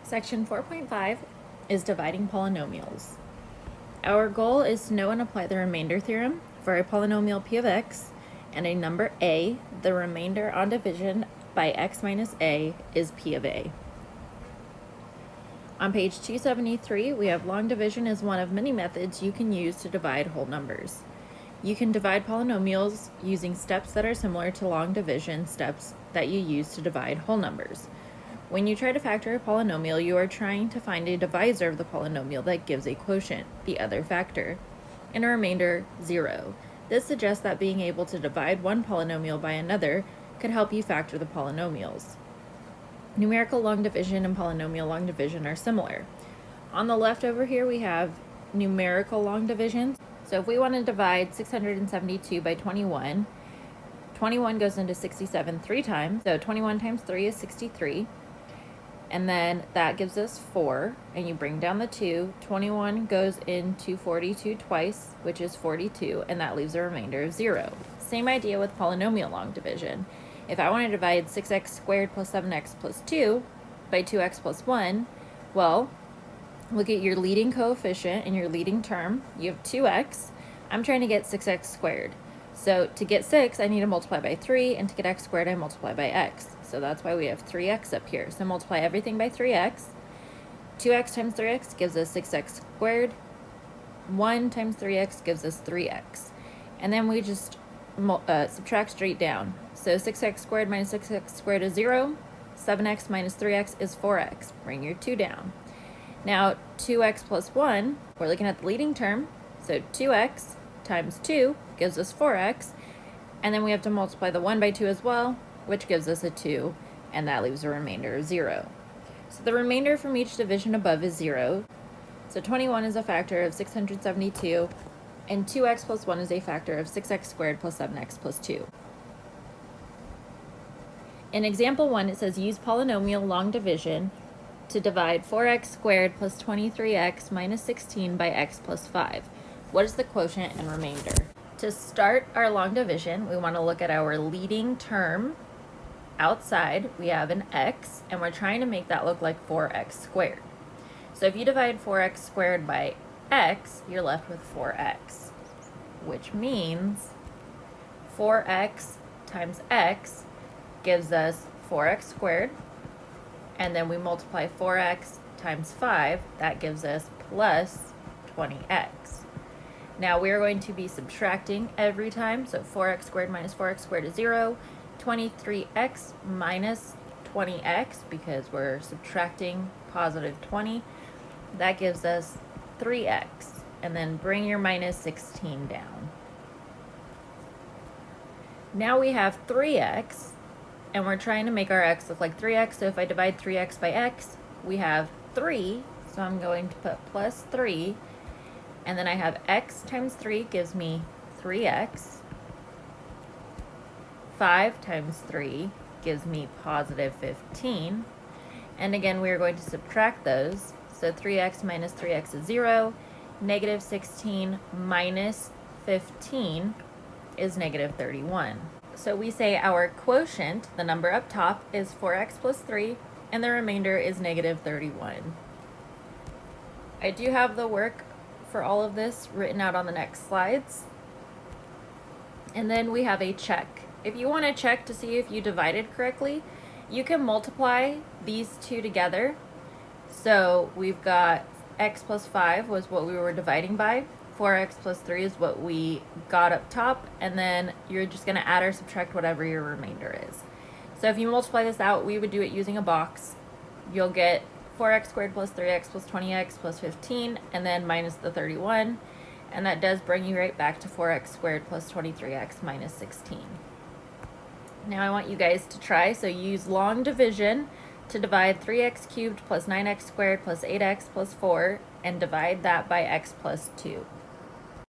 Section 4.5 is dividing polynomials. Our goal is to know and apply the remainder theorem for a polynomial p of x and a number a. The remainder on division by x minus a is p of a. On page 273, we have long division as one of many methods you can use to divide whole numbers. You can divide polynomials using steps that are similar to long division steps that you use to divide whole numbers. When you try to factor a polynomial, you are trying to find a divisor of the polynomial that gives a quotient, the other factor, and a remainder, 0. This suggests that being able to divide one polynomial by another could help you factor the polynomials. Numerical long division and polynomial long division are similar. On the left over here, we have numerical long division. So if we want to divide 672 by 21, 21 goes into 67 3 times. So 21 times 3 is 63. And then that gives us 4, and you bring down the 2. 21 goes into 42 twice, which is 42, and that leaves a remainder of 0. Same idea with polynomial long division. If I want to divide 6x squared plus 7x plus 2 by 2x plus 1, well, look at your leading coefficient and your leading term. You have 2x. I'm trying to get 6x squared. So to get 6, I need to multiply by 3, and to get x squared, I multiply by x. So that's why we have 3x up here. So multiply everything by 3x. 2x times 3x gives us 6x squared. 1 times 3x gives us 3x. And then we just subtract straight down. So 6x squared minus 6x squared is 0. 7x minus 3x is 4x. Bring your 2 down. Now 2x plus 1, we're looking at the leading term. So 2x times 2 gives us 4x. And then we have to multiply the 1 by 2 as well, which gives us a 2, and that leaves a remainder of 0. So the remainder from each division above is 0. So 21 is a factor of 672, and 2x plus 1 is a factor of 6x squared plus 7x plus 2. In example 1, it says use polynomial long division to divide 4x squared plus 23x minus 16 by x plus 5. What is the quotient and remainder? To start our long division, we want to look at our leading term. Outside, we have an x, and we're trying to make that look like 4x squared. So if you divide 4x squared by x, you're left with 4x, which means 4x times x gives us 4x squared, and then we multiply 4x times 5, that gives us plus 20x. Now we're going to be subtracting every time, so 4x squared minus 4x squared is 0. 23x minus 20x, because we're subtracting positive 20, that gives us 3x, and then bring your minus 16 down. Now we have 3x, and we're trying to make our x look like 3x, so if I divide 3x by x, we have 3, so I'm going to put plus 3, and then I have x times 3 gives me 3x. 5 times 3 gives me positive 15. And again, we are going to subtract those. So 3x minus 3x is 0. Negative 16 minus 15 is negative 31. So we say our quotient, the number up top, is 4x plus 3, and the remainder is negative 31. I do have the work for all of this written out on the next slides. And then we have a check. If you want to check to see if you divided correctly, you can multiply these two together. So we've got x plus 5 was what we were dividing by. 4x plus 3 is what we got up top. And then you're just going to add or subtract whatever your remainder is. So if you multiply this out, we would do it using a box. You'll get 4x squared plus 3x plus 20x plus 15, and then minus the 31. And that does bring you right back to 4x squared plus 23x minus 16. Now I want you guys to try, so use long division to divide 3x cubed plus 9x squared plus 8x plus 4, and divide that by x plus 2.